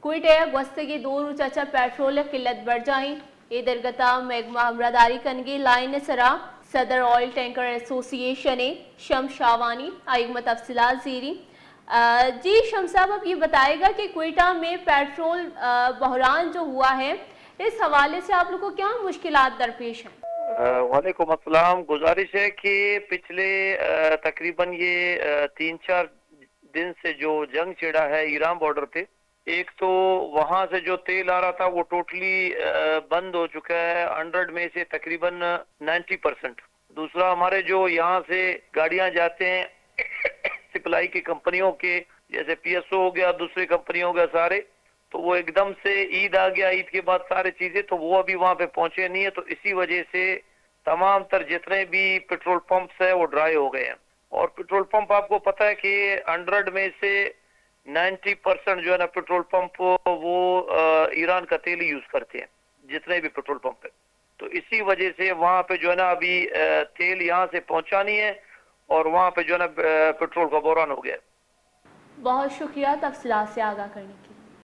کوئٹہ گوستگی دور چچا پیٹرول قلت بڑھ جائیں اے درگتا میگما ہمراہداری کنگی لائن سرا صدر آئل ٹینکر ایسوسی ایشن شمس شاوانی آئیگم تفصیلات زیری جی شمس صاحب اب یہ بتائے گا کہ کوئٹہ میں پیٹرول بحران جو ہوا ہے اس حوالے سے آپ لوگ کو کیا مشکلات درپیش ہیں؟ وعلیکم السلام. گزارش ہے کہ پچھلے تقریباً یہ 3-4 دن سے جو جنگ چھڑا ہے ایران بارڈر پہ، ایک تو وہاں سے جو تیل آ رہا تھا وہ ٹوٹلی بند ہو چکا ہے 100 میں سے تقریباً 90%. دوسرا ہمارے جو یہاں سے گاڑیاں جاتے ہیں سپلائی کی کمپنیوں کے، جیسے پی ایس او ہو گیا، دوسری کمپنی ہو گیا سارے، تو وہ ایک دم سے عید آ گیا، عید کے بعد سارے چیزیں تو وہ ابھی وہاں پہ پہنچے نہیں ہے، تو اسی وجہ سے تمام تر جتنے بھی پیٹرول پمپس ہیں وہ ڈرائی ہو گئے ہیں. اور پیٹرول پمپ آپ کو پتہ ہے کہ 100 میں سے 90% جو ہے نا پیٹرول پمپ وہ ایران کا تیل ہی یوز کرتے ہیں، جتنے بھی پیٹرول پمپ ہیں. تو اسی وجہ سے وہاں پہ جو ہے نا ابھی تیل یہاں سے پہنچا نہیں ہے اور وہاں پہ جو ہے نا پیٹرول کا بحران ہو گیا. بہت شکریہ تفصیلات سے آگاہ کرنے کے لیے.